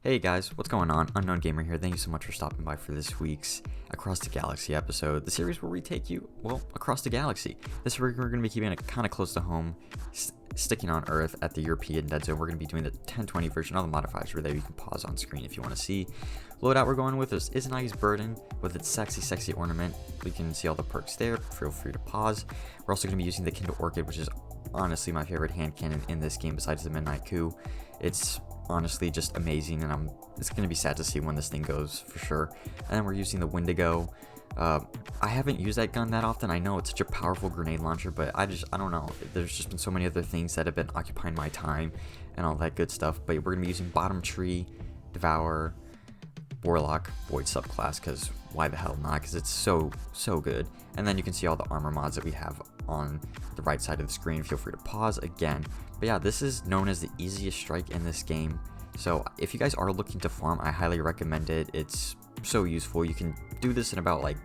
Hey guys, what's going on? Unknown Gamer here. Thank you so much for stopping by for this week's Across the Galaxy episode, the series where we take you, well, across the galaxy. This week we're going to be keeping it kind of close to home, sticking on Earth at the European Dead Zone. We're going to be doing the 1020 version. All the modifiers are there. You can pause on screen if you want to see. Loadout we're going with is Izanagi's Burden with its sexy ornament. We can see all the perks there. Feel free to pause. We're also going to be using the Kindle Orchid, which is honestly my favorite hand cannon in this game besides the Midnight Coup. It's honestly just amazing, and it's gonna be sad to see when this thing goes for sure. And then we're using the Wendigo. I haven't used that gun that often. I know it's such a powerful grenade launcher, but I don't know, there's just been so many other things that have been occupying my time and all that good stuff. But we're gonna be using Bottom Tree, Devour, Warlock, Void subclass, because why the hell not, because it's so good. And then you can see all the armor mods that we have on the right side of the screen. Feel free to pause again. But yeah, this is known as the easiest strike in this game, so if you guys are looking to farm, I highly recommend it. It's so useful. You can do this in about, like,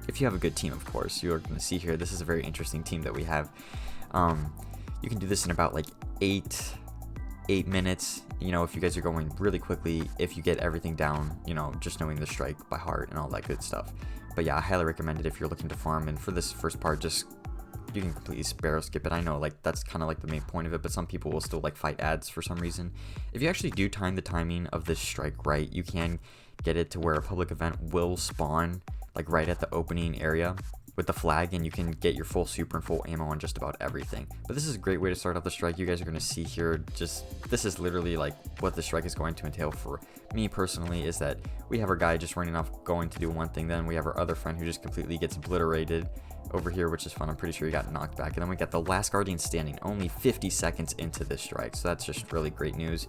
if you have a good team, of course. You're going to see here, this is a very interesting team that we have. You can do this in about like 8 minutes, you know, if you guys are going really quickly, if you get everything down, you know, just knowing the strike by heart and all that good stuff. But yeah, I highly recommend it if you're looking to farm. And for this first part, just you can completely sparrow skip it. I know, like, that's kind of like the main point of it, but some people will still like fight ads for some reason. If you actually do time the timing of this strike right, you can get it to where a public event will spawn like right at the opening area with the flag, and you can get your full super and full ammo on just about everything. But this is a great way to start off the strike. You guys are going to see here, just this is literally like what the strike is going to entail for me personally, is that we have our guy just running off going to do one thing, then we have our other friend who just completely gets obliterated over here, which is fun. I'm pretty sure he got knocked back. And then we got the last guardian standing only 50 seconds into this strike, so that's just really great news.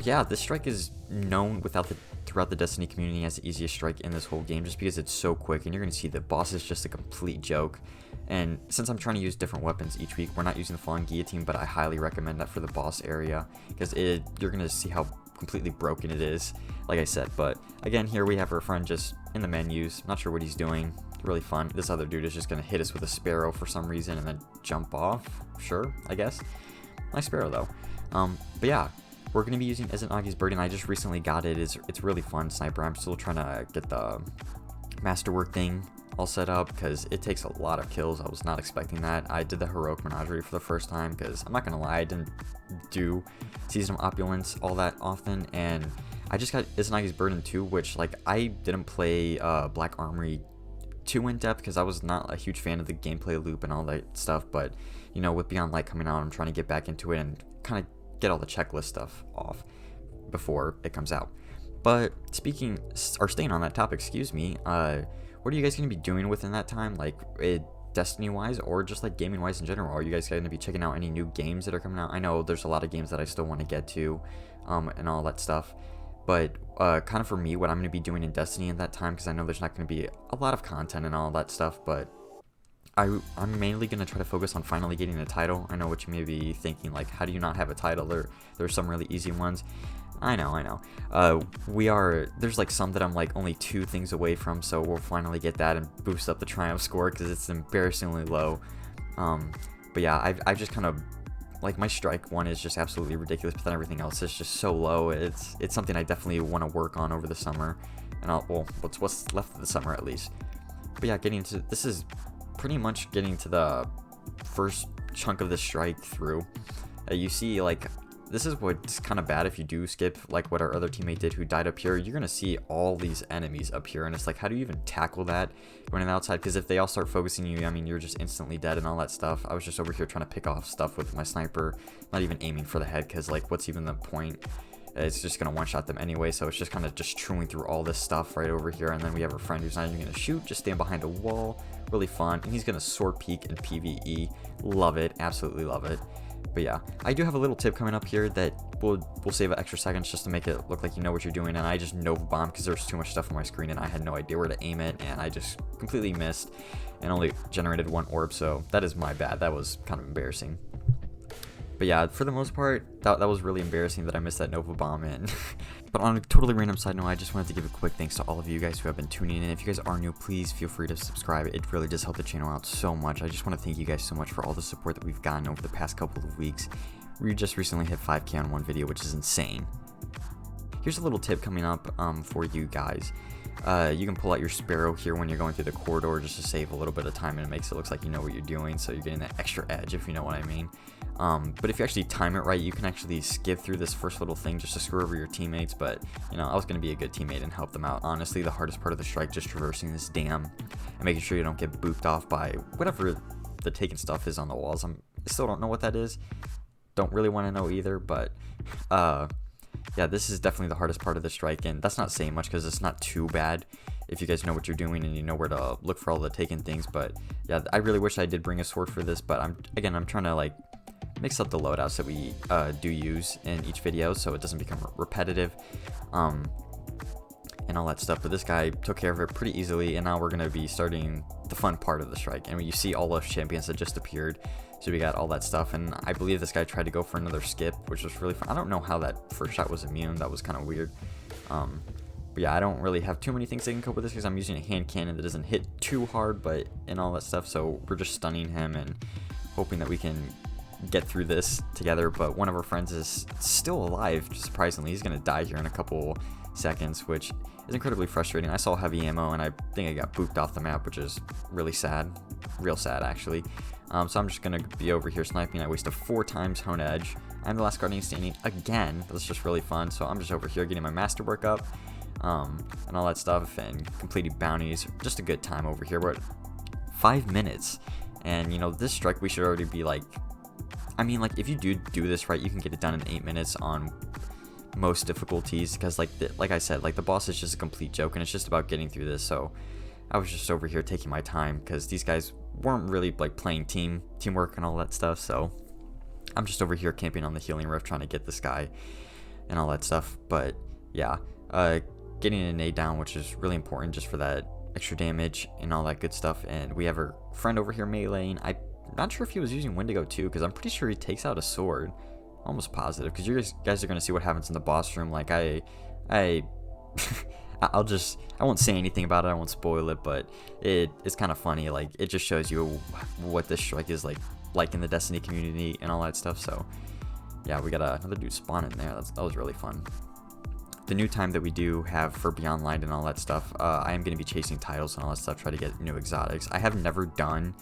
Yeah, this strike is known throughout the Destiny community as the easiest strike in this whole game, just because it's so quick, and you're going to see the boss is just a complete joke. And since I'm trying to use different weapons each week, we're not using the Falling Guillotine, but I highly recommend that for the boss area, because you're going to see how completely broken it is, like I said. But again, here we have our friend just in the menus, not sure what he's doing. Really fun. This other dude is just going to hit us with a sparrow for some reason and then jump off. Sure, I guess. Nice sparrow though. But yeah, we're going to be using Izanagi's Burden. I just recently got it. It's really fun sniper. I'm still trying to get the masterwork thing all set up because it takes a lot of kills. I was not expecting that. I did the Heroic Menagerie for the first time because I'm not going to lie, I didn't do Season of Opulence all that often, and I just got Izanagi's Burden 2, which, like, I didn't play Black Armory too in depth because I was not a huge fan of the gameplay loop and all that stuff. But you know, with Beyond Light coming out, I'm trying to get back into it and kind of get all the checklist stuff off before it comes out. But staying on that topic, excuse me, what are you guys going to be doing within that time, like Destiny wise or just like gaming wise in general? Are you guys going to be checking out any new games that are coming out? I know there's a lot of games that I still want to get to and all that stuff. But kind of for me, what I'm going to be doing in Destiny in that time, because I know there's not going to be a lot of content and all that stuff, but I'm mainly going to try to focus on finally getting a title. I know what you may be thinking, like, how do you not have a title? There's some really easy ones. I know. There's like some that I'm like only 2 things away from, so we'll finally get that and boost up the Triumph score because it's embarrassingly low. But yeah, I've just kind of, like, my strike one is just absolutely ridiculous, but then everything else is just so low. It's something I definitely want to work on over the summer, and what's left of the summer at least. But yeah, this is pretty much getting to the first chunk of the strike through. You see, like, this is what's kind of bad if you do skip, like what our other teammate did who died up here. You're gonna see all these enemies up here, and it's like, how do you even tackle that going on the outside? Because if they all start focusing you, I mean, you're just instantly dead and all that stuff. I was just over here trying to pick off stuff with my sniper, not even aiming for the head, because, like, what's even the point? It's just gonna one-shot them anyway, so it's just kind of just chewing through all this stuff right over here. And then we have a friend who's not even gonna shoot, just stand behind a wall. Really fun. And he's gonna sword peek in PvE. Love it, absolutely love it. But yeah, I do have a little tip coming up here that we'll save an extra seconds just to make it look like you know what you're doing. And I just Nova Bomb because there's too much stuff on my screen and I had no idea where to aim it, and I just completely missed and only generated 1 orb, so that is my bad. That was kind of embarrassing. But yeah, for the most part, that was really embarrassing that I missed that Nova Bomb in. But on a totally random side note, I just wanted to give a quick thanks to all of you guys who have been tuning in. If you guys are new, please feel free to subscribe. It really does help the channel out so much. I just want to thank you guys so much for all the support that we've gotten over the past couple of weeks. We just recently hit 5K on one video, which is insane. here's a little tip coming up for you guys. You can pull out your Sparrow here when you're going through the corridor just to save a little bit of time, and it makes it look like you know what you're doing, so you're getting that extra edge, if you know what I mean. But if you actually time it right, you can actually skip through this first little thing just to screw over your teammates. But you know, I was going to be a good teammate and help them out. Honestly, the hardest part of the strike, just traversing this dam and making sure you don't get booped off by whatever the taken stuff is on the walls. I still don't know what that is. Don't really want to know either, but yeah, this is definitely the hardest part of the strike, and that's not saying much because it's not too bad if you guys know what you're doing and you know where to look for all the taken things. But yeah, I really wish I did bring a sword for this, but I'm trying to like mix up the loadouts that we do use in each video so it doesn't become repetitive and all that stuff. But this guy took care of it pretty easily, and now we're going to be starting the fun part of the strike. And when you see all those champions that just appeared, so we got all that stuff, and I believe this guy tried to go for another skip, which was really fun. I don't know how that first shot was immune. That was kind of weird. But yeah, I don't really have too many things that can cope with this because I'm using a hand cannon that doesn't hit too hard, but and all that stuff. So we're just stunning him and hoping that we can get through this together. But one of our friends is still alive, surprisingly. He's going to die here in a couple seconds, which is incredibly frustrating. I saw heavy ammo and I think I got booped off the map, which is really sad. Real sad, actually. So I'm just going to be over here sniping. I wasted 4 times Hone Edge. I'm the last Guardian standing again. That's just really fun. So I'm just over here getting my masterwork up and all that stuff and completing bounties. Just a good time over here. We're at 5 minutes. And, you know, this strike we should already be like, I mean, like, if you do this right, you can get it done in 8 minutes on most difficulties, because like I said, like, the boss is just a complete joke and it's just about getting through this. So I was just over here taking my time because these guys weren't really like playing teamwork and all that stuff. So I'm just over here camping on the healing rift trying to get this guy and all that stuff. But yeah, getting a nade down, which is really important just for that extra damage and all that good stuff. And we have our friend over here meleeing. I'm not sure if he was using Wendigo too, because I'm pretty sure he takes out a sword. Almost positive, because you guys are going to see what happens in the boss room. Like, I won't say anything about it, I won't spoil it, but it's kind of funny. Like, it just shows you what this strike is like in the Destiny community and all that stuff. So yeah, we got another dude spawn in there. That was really fun. The new time that we do have for Beyond Light and all that stuff, I am going to be chasing titles and all that stuff, try to get new exotics. I have never done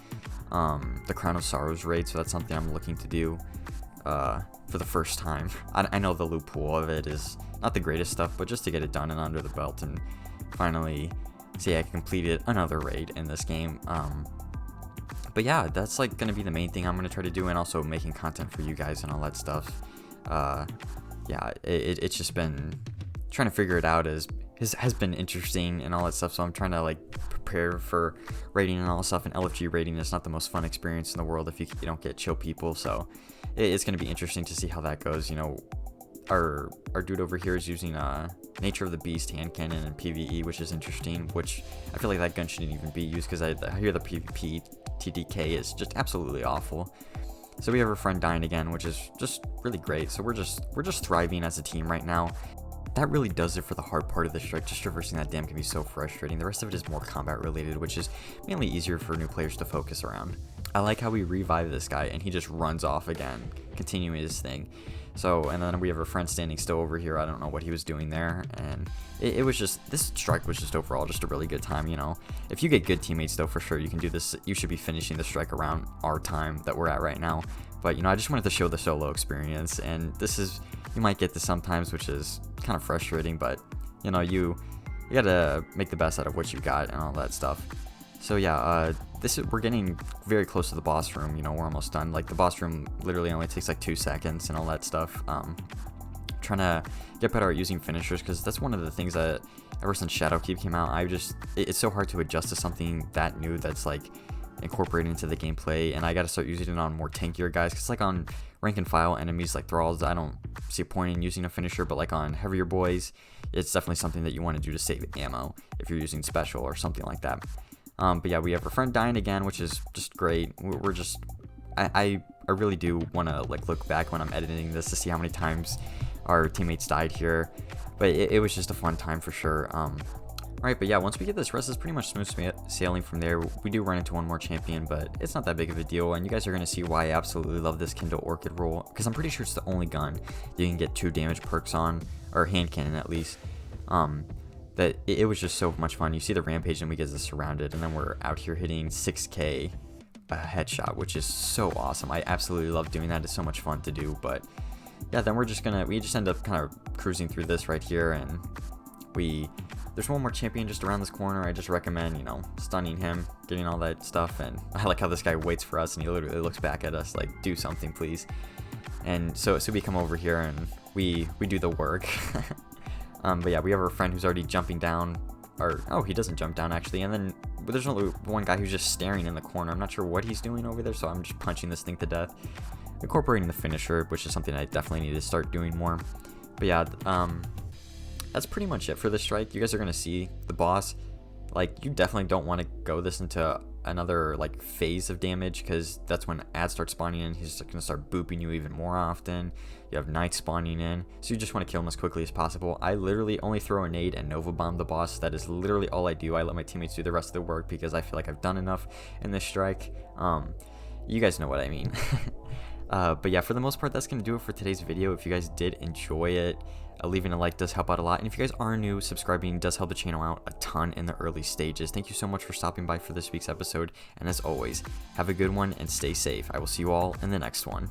the Crown of Sorrows raid, so that's something I'm looking to do for the first time. I know the loophole of it is not the greatest stuff, but just to get it done and under the belt and finally see I completed another raid in this game. But yeah, that's like going to be the main thing I'm going to try to do, and also making content for you guys and all that stuff. Yeah, it's just been trying to figure it out has been interesting and all that stuff. So I'm trying to like prepare for raiding and all that stuff. And LFG raiding is not the most fun experience in the world if you don't get chill people. So it's going to be interesting to see how that goes. You know, our dude over here is using Nature of the Beast hand cannon and PvE, which is interesting. Which I feel like that gun shouldn't even be used, because I hear the PvP TDK is just absolutely awful. So we have our friend dying again, which is just really great. So we're just thriving as a team right now. That really does it for the hard part of the strike. Just traversing that dam can be so frustrating. The rest of it is more combat related, which is mainly easier for new players to focus around. I like how we revive this guy and he just runs off again, continuing his thing. So, and then we have a friend standing still over here. I don't know what he was doing there. And it was just, this strike was just overall just a really good time, you know. If you get good teammates though, for sure, you can do this. You should be finishing the strike around our time that we're at right now. But, you know, I just wanted to show the solo experience. And this is, you might get this sometimes, which is kind of frustrating. But, you know, you gotta make the best out of what you got and all that stuff. So yeah, we're getting very close to the boss room. You know, we're almost done. Like, the boss room literally only takes like 2 seconds and all that stuff. Trying to get better at using finishers, because that's one of the things that ever since Shadowkeep came out, it's so hard to adjust to something that new that's like incorporated into the gameplay, and I gotta start using it on more tankier guys, because like on rank and file enemies like Thralls, I don't see a point in using a finisher, but like on heavier boys, it's definitely something that you want to do to save ammo if you're using special or something like that. But yeah, we have our friend dying again, which is just great. We're just, I really do want to like look back when I'm editing this to see how many times our teammates died here, but it was just a fun time for sure. Alright, but yeah, once we get this rest, it's pretty much smooth sailing from there. We do run into one more champion, but it's not that big of a deal, and you guys are going to see why I absolutely love this Kindle Orchid roll, because I'm pretty sure it's the only gun that you can get 2 damage perks on or hand cannon at least. That it was just so much fun. You see the rampage and we get surrounded, and then we're out here hitting 6K a headshot, which is so awesome. I absolutely love doing that. It's so much fun to do. But yeah, then we just end up kind of cruising through this right here, and there's one more champion just around this corner. I just recommend, you know, stunning him, getting all that stuff. And I like how this guy waits for us, and he literally looks back at us like, do something please. And so we come over here and we do the work. But yeah, we have our friend who's already jumping down, or oh, he doesn't jump down actually. And then there's only one guy who's just staring in the corner. I'm not sure what he's doing over there, so I'm just punching this thing to death, incorporating the finisher, which is something I definitely need to start doing more. But yeah, that's pretty much it for this strike. You guys are gonna see the boss. Like, you definitely don't want to go this into another like phase of damage, because that's when ads start spawning in. He's gonna start booping you even more often. You have knights spawning in, so you just want to kill him as quickly as possible. I literally only throw a nade and Nova Bomb the boss. That is literally all I do. I let my teammates do the rest of the work because I feel like I've done enough in this strike. You guys know what I mean. But yeah, for the most part, that's gonna do it for today's video. If you guys did enjoy it, leaving a like does help out a lot, and if you guys are new, subscribing does help the channel out a ton in the early stages. Thank you so much for stopping by for this week's episode, and as always, have a good one and stay safe. I will see you all in the next one.